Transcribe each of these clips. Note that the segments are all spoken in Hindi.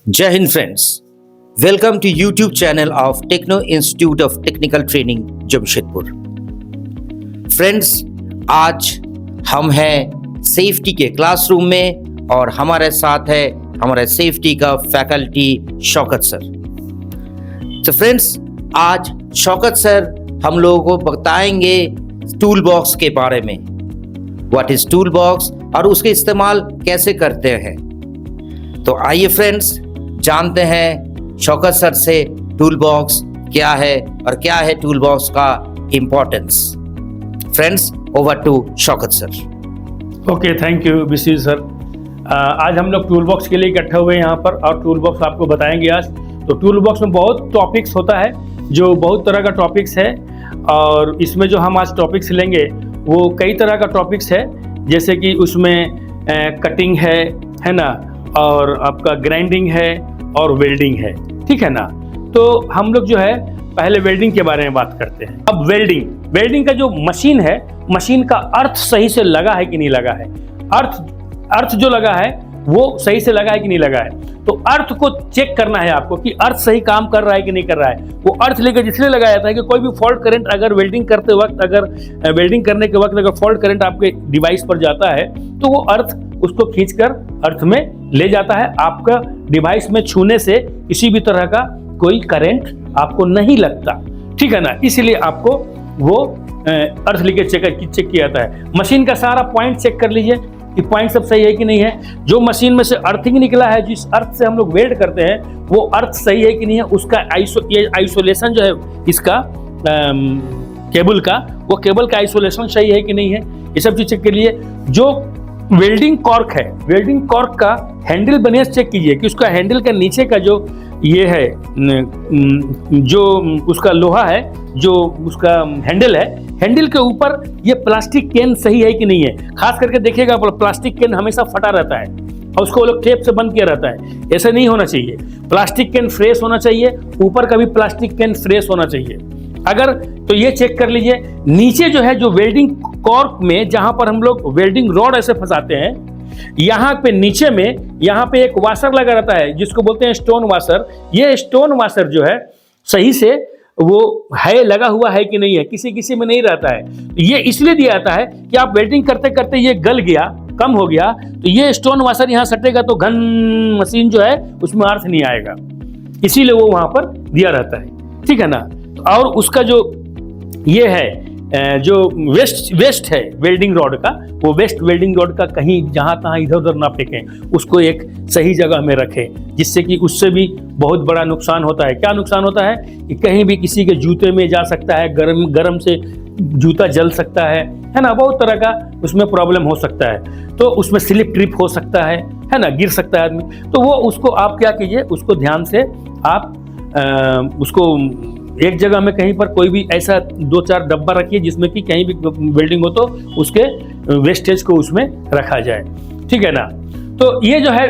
Jai Hind friends, welcome to YouTube channel of Techno Institute of Technical Training Jamshedpur. Friends, आज हम हैं सेफ्टी के क्लासरूम में और हमारे साथ है हमारे सेफ्टी का फैकल्टी शौकत सर। तो फ्रेंड्स, आज शौकत सर हम लोगों को बताएंगे टूल बॉक्स के बारे में, व्हाट इज टूल बॉक्स और उसके इस्तेमाल कैसे करते हैं। तो आइए फ्रेंड्स, जानते हैं शौकत सर से टूल बॉक्स क्या है और क्या है टूल बॉक्स का importance. Friends, over to Shaukat sir. Okay, thank you Vishi sir. आज हम लोग टूल बॉक्स के लिए इकट्ठे हुए हैं यहाँ पर और टूल बॉक्स आपको बताएंगे आज। तो टूल बॉक्स में बहुत टॉपिक्स होता है, जो बहुत तरह का टॉपिक्स है, और इसमें जो हम आज टॉपिक्स लेंगे वो कई तरह का टॉपिक्स है, जैसे कि उसमें कटिंग है ना, और आपका ग्राइंडिंग है और वेल्डिंग है, ठीक है ना। तो हम लोग जो है पहले वेल्डिंग के बारे में बात करते हैं। अब वेल्डिंग का जो मशीन है, मशीन का अर्थ सही से लगा है कि नहीं लगा है, अर्थ जो लगा है वो सही से लगा है कि नहीं लगा है। तो अर्थ को चेक करना है आपको कि अर्थ सही काम कर रहा है कि नहीं कर रहा है। वो अर्थ लेकर इसलिए लगाया जाता है कि कोई भी फॉल्ट करंट अगर वेल्डिंग करते वक्त, अगर वेल्डिंग करने के वक्त अगर फॉल्ट करंट आपके डिवाइस पर जाता है तो वो अर्थ उसको खींचकर अर्थ में ले जाता है। आपका डिवाइस में छूने से किसी भी तरह का कोई करंट आपको नहीं लगता, ठीक है ना। इसलिए आपको वो अर्थ लेके चेक किया जाता है। मशीन का सारा पॉइंट चेक कर लीजिए कि पॉइंट सब सही है कि नहीं है। जो मशीन में से अर्थिंग निकला है, जिस अर्थ से हम लोग वेल्ड करते हैं, वो अर्थ सही है कि नहीं है। उसका आइसोलेशन जो है इसका केबल का, वो केबल का आइसोलेशन सही है कि नहीं है, ये सब चीज चेक के लिए। जो वेल्डिंग कॉर्क है, वेल्डिंग कॉर्क का हैंडल बढ़िया चेक कीजिए कि उसका हैंडल का नीचे का जो ये है, जो उसका लोहा है, जो उसका हैंडल है, हैंडल के ऊपर ये प्लास्टिक कैन सही है कि नहीं है। खास करके देखिएगा, प्लास्टिक कैन हमेशा फटा रहता है और उसको वो लोग टेप से बंद किया रहता है। ऐसा नहीं होना चाहिए। प्लास्टिक कैन फ्रेश होना चाहिए, ऊपर का भी प्लास्टिक कैन फ्रेश होना चाहिए। अगर तो ये चेक कर लीजिए। नीचे जो है, जो वेल्डिंग कॉर्क में जहां पर हम लोग वेल्डिंग रॉड ऐसे फंसाते हैं, यहाँ पे नीचे में यहाँ पे एक वाशर लगा रहता है जिसको बोलते हैं स्टोन वाशर। ये स्टोन वाशर जो है सही से वो है लगा हुआ है कि नहीं है, किसी में नहीं रहता है। ये इसलिए दिया जाता है कि आप वेल्डिंग करते करते ये गल गया, कम हो गया, तो ये स्टोन वाशर यहाँ सटेगा तो घन मशीन जो है उसमें अर्थ नहीं आएगा, इसीलिए वो वहां पर दिया रहता है, ठीक है ना। और उसका जो ये है, जो वेस्ट है वेल्डिंग रॉड का, वो वेस्ट वेल्डिंग रॉड का कहीं जहां तहां इधर उधर ना फेंकें, उसको एक सही जगह में रखें, जिससे कि उससे भी बहुत बड़ा नुकसान होता है। क्या नुकसान होता है कि कहीं भी किसी के जूते में जा सकता है, गरम से जूता जल सकता है ना, बहुत तरह का उसमें प्रॉब्लम हो सकता है। तो उसमें स्लिप ट्रिप हो सकता है ना, गिर सकता है आदमी। तो वो उसको आप क्या कीजिए, उसको ध्यान से आप उसको एक जगह में कहीं पर कोई भी ऐसा 2-4 डब्बा रखिए जिसमें कि कहीं भी वेल्डिंग हो तो उसके वेस्टेज को उसमें रखा जाए, ठीक है ना। तो ये जो है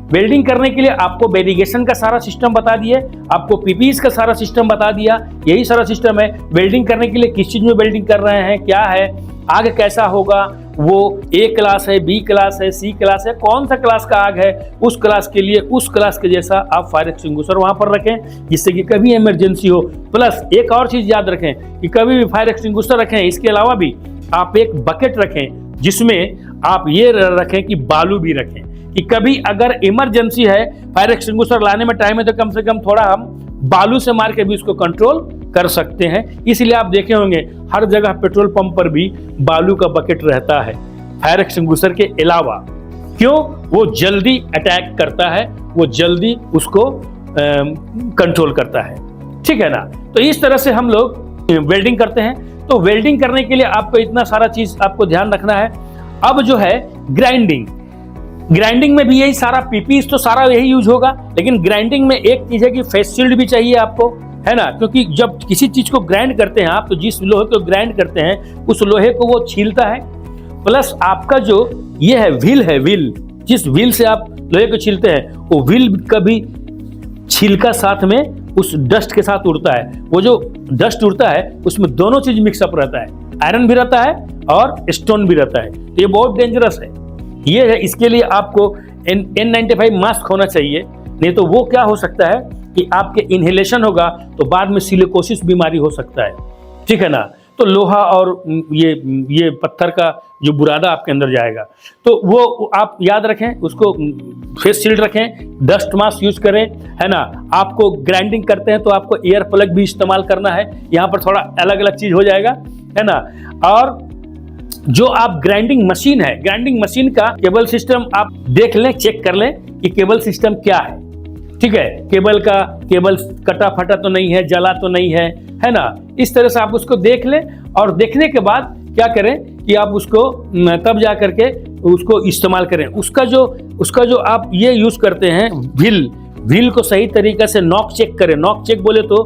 वेल्डिंग करने के लिए आपको वेरिगेशन का सारा सिस्टम बता दिए, आपको पीपीस का सारा सिस्टम बता दिया। यही सारा सिस्टम है वेल्डिंग करने के लिए। किस चीज में वेल्डिंग कर रहे हैं, क्या है, आग कैसा होगा, वो ए क्लास है, बी क्लास है, सी क्लास है, कौन सा क्लास का आग है, उस क्लास के लिए उस क्लास के जैसा आप फायर एक्सटिंग्विशर वहां पर रखें, जिससे कि कभी इमरजेंसी हो। प्लस एक और चीज याद रखें कि कभी भी फायर एक्सटिंग्विशर रखें, इसके अलावा भी आप एक बकेट रखें जिसमें आप ये रखें कि बालू भी रखें, कि कभी अगर इमरजेंसी है, फायर एक्सटिंग्विशर लाने में टाइम है, तो कम से कम थोड़ा हम बालू से मार के भी उसको कंट्रोल कर सकते हैं। इसलिए आप देखे होंगे हर जगह पेट्रोल पंप पर भी बालू का बकेट रहता है फायर एक्सटिंग्विशर के अलावा। क्यों? वो जल्दी अटैक करता है, वो जल्दी उसको कंट्रोल करता है, ठीक है ना। तो इस तरह से हम लोग वेल्डिंग करते हैं। तो वेल्डिंग करने के लिए आपको इतना सारा चीज आपको ध्यान रखना है। अब जो है ग्राइंडिंग में भी यही सारा पीपीस तो सारा यही यूज होगा, लेकिन ग्राइंडिंग में एक चीज है कि फेस शील्ड भी चाहिए आपको, है ना। क्योंकि जब किसी चीज को ग्राइंड करते हैं आप, तो जिस लोहे को ग्राइंड करते हैं उस लोहे को वो छीलता है। प्लस आपका जो ये है व्हील, जिस व्हील से आप लोहे को छीलते हैं, वो व्हील का भी छिलका साथ में उस डस्ट के साथ उड़ता है। वो जो डस्ट उड़ता है उसमें दोनों चीज मिक्सअप रहता है, आयरन भी रहता है और स्टोन भी रहता है। तो ये बहुत डेंजरस है। ये है, इसके लिए आपको N95 मास्क होना चाहिए, नहीं तो वो क्या हो सकता है कि आपके इनहेलेशन होगा तो बाद में सिलिकोसिस बीमारी हो सकता है, ठीक है ना। तो लोहा और ये पत्थर का जो बुरादा आपके अंदर जाएगा, तो वो आप याद रखें, उसको फेस शील्ड रखें, डस्ट मास्क यूज करें, है ना। आपको ग्राइंडिंग करते हैं तो आपको एयर प्लग भी इस्तेमाल करना है, यहाँ पर थोड़ा अलग अलग चीज हो जाएगा, है ना। और जो आप ग्राइंडिंग मशीन है, ग्राइंडिंग मशीन का केबल सिस्टम आप देख लें, चेक कर लें कि केबल सिस्टम क्या है, ठीक है। केबल कटा फटा तो नहीं है, जला तो नहीं है ना। इस तरह से आप उसको देख लें और देखने के बाद क्या करें कि आप उसको तब जा करके उसको इस्तेमाल करें। उसका जो आप ये यूज करते हैं व्हील को सही तरीके से नॉक चेक करें। नॉक चेक बोले तो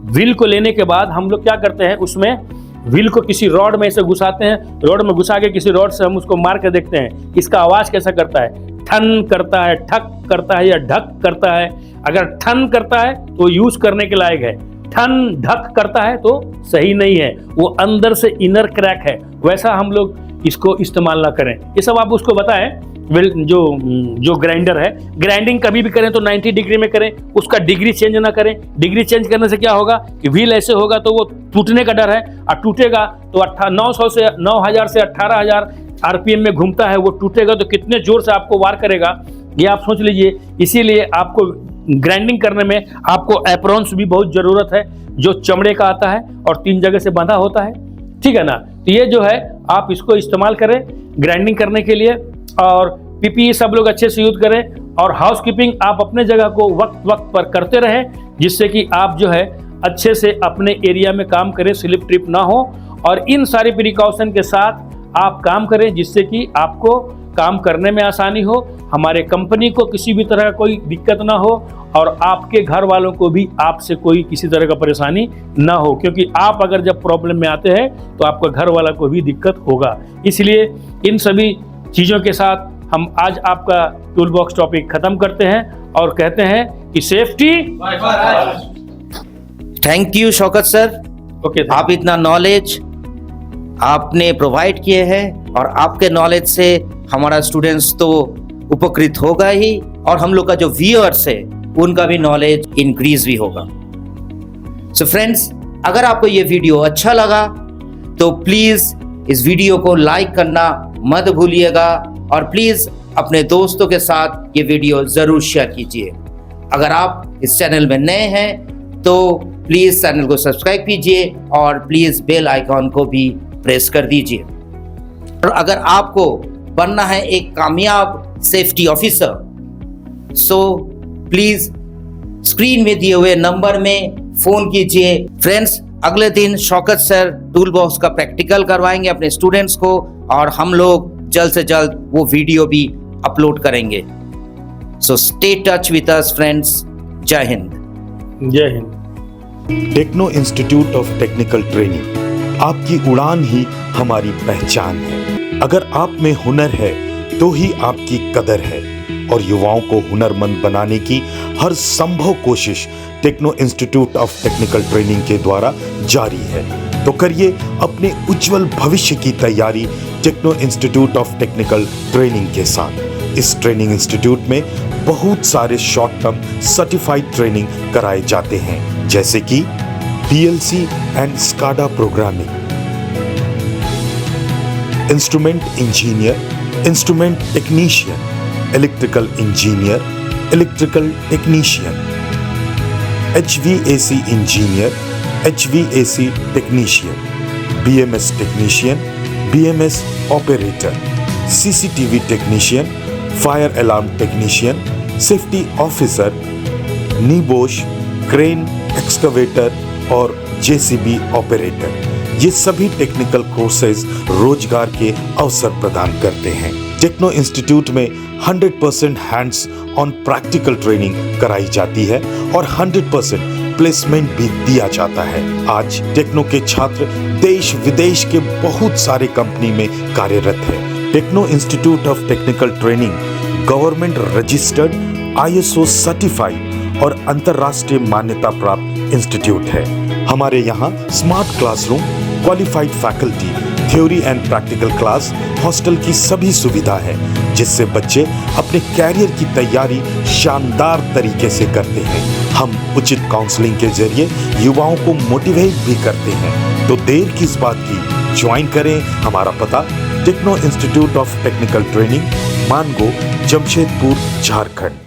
व्हील को लेने के बाद हम लोग क्या करते हैं, उसमें व्हील को किसी रॉड में ऐसे घुसाते हैं, रॉड में घुसा के किसी रॉड से हम उसको मार के देखते हैं इसका आवाज कैसा करता है, ठन करता है, ठक करता है या ढक करता है। अगर ठन करता है तो यूज करने के लायक है, ठन ढक करता है तो सही नहीं है, वो अंदर से इनर क्रैक है, वैसा हम लोग इसको इस्तेमाल ना करें। ये सब आप उसको बताएं। जो ग्राइंडर है, ग्राइंडिंग कभी भी करें तो 90 डिग्री में करें, उसका डिग्री चेंज ना करें। डिग्री चेंज करने से क्या होगा कि व्हील ऐसे होगा तो वो टूटने का डर है, और टूटेगा तो 9,000 से 18,000 आरपीएम में घूमता है, वो टूटेगा तो कितने जोर से आपको वार करेगा ये आप सोच लीजिए। इसीलिए आपको ग्राइंडिंग करने में आपको एप्रॉन्स भी बहुत जरूरत है, जो चमड़े का आता है और 3 जगह से बंधा होता है, ठीक है ना। तो ये जो है आप इसको इस्तेमाल करें ग्राइंडिंग करने के लिए, और पीपीई सब लोग अच्छे से यूज करें, और हाउसकीपिंग आप अपने जगह को वक्त पर करते रहें, जिससे कि आप जो है अच्छे से अपने एरिया में काम करें, स्लिप ट्रिप ना हो, और इन सारी प्रिकॉशन के साथ आप काम करें जिससे कि आपको काम करने में आसानी हो, हमारे कंपनी को किसी भी तरह कोई दिक्कत ना हो, और आपके घर वालों को भी आपसे कोई किसी तरह का परेशानी ना हो, क्योंकि आप अगर जब प्रॉब्लम में आते हैं तो आपका घर वाला को भी दिक्कत होगा। इसलिए इन सभी चीज़ों के साथ हम आज आपका टूल बॉक्स टॉपिक खत्म करते हैं और कहते हैं कि safety. Thank you Shaukat sir. Okay, आप इतना नॉलेज आपने प्रोवाइड किए हैं, और आपके नॉलेज से हमारा स्टूडेंट्स तो उपकृत होगा ही, और हम लोग का जो व्यूअर्स है उनका भी नॉलेज इंक्रीज भी होगा। सो फ्रेंड्स, अगर आपको ये वीडियो अच्छा लगा तो प्लीज इस वीडियो को लाइक करना मत भूलिएगा, और प्लीज अपने दोस्तों के साथ ये वीडियो जरूर शेयर कीजिए। अगर आप इस चैनल में नए हैं तो प्लीज चैनल को सब्सक्राइब कीजिए, और प्लीज बेल आइकॉन को भी प्रेस कर दीजिए। और अगर आपको बनना है एक कामयाब safety officer, so please screen में दिए हुए नंबर में फोन कीजिए। फ्रेंड्स, अगले दिन शौकत सर टूल बॉक्स का प्रैक्टिकल करवाएंगे अपने स्टूडेंट्स को, और हम लोग जल्द से जल्द वो वीडियो भी अपलोड करेंगे। So stay touch with us friends. जय हिंद। जय हिंद। Techno Institute of Technical Training, आपकी उड़ान ही हमारी पहचान है। अगर आप में हुनर है तो ही आपकी कदर है, और युवाओं को हुनरमंद बनाने की हर संभव कोशिश Techno Institute of Technical Training के द्वारा जारी है। तो करिए अपने उज्जवल भविष्य की तैयारी Techno Institute of Technical Training के साथ। इस ट्रेनिंग इंस्टीट्यूट में बहुत सारे शॉर्ट टर्म सर्टिफाइड ट्रेनिंग कराए जाते हैं, जैसे कि PLC and SCADA programming, instrument engineer, instrument technician, electrical engineer, electrical technician, HVAC engineer, HVAC technician, BMS technician, BMS operator, CCTV technician, fire alarm technician, safety officer, NEBOSH, crane, excavator और JCB ऑपरेटर। ये सभी टेक्निकल कोर्सेज रोजगार के अवसर प्रदान करते हैं। टेक्नो इंस्टीट्यूट में 100% हैंड्स ऑन प्रैक्टिकल ट्रेनिंग कराई जाती है, और 100% प्लेसमेंट भी दिया जाता है। आज टेक्नो के छात्र देश विदेश के बहुत सारे कंपनी में कार्यरत है। Techno Institute of Technical Training government registered, ISO certified और अंतर्राष्ट्रीय मान्यता प्राप्त इंस्टीट्यूट है। हमारे यहाँ smart classroom, qualified faculty, theory and practical class, hostel की सभी सुविधा है, जिससे बच्चे अपने कैरियर की तैयारी शानदार तरीके से करते हैं। हम उचित काउंसलिंग के जरिए युवाओं को मोटिवेट भी करते हैं। तो देर किस बात की, ज्वाइन करें। हमारा पता Techno Institute of Technical Training, Mango, Jamshedpur, Jharkhand.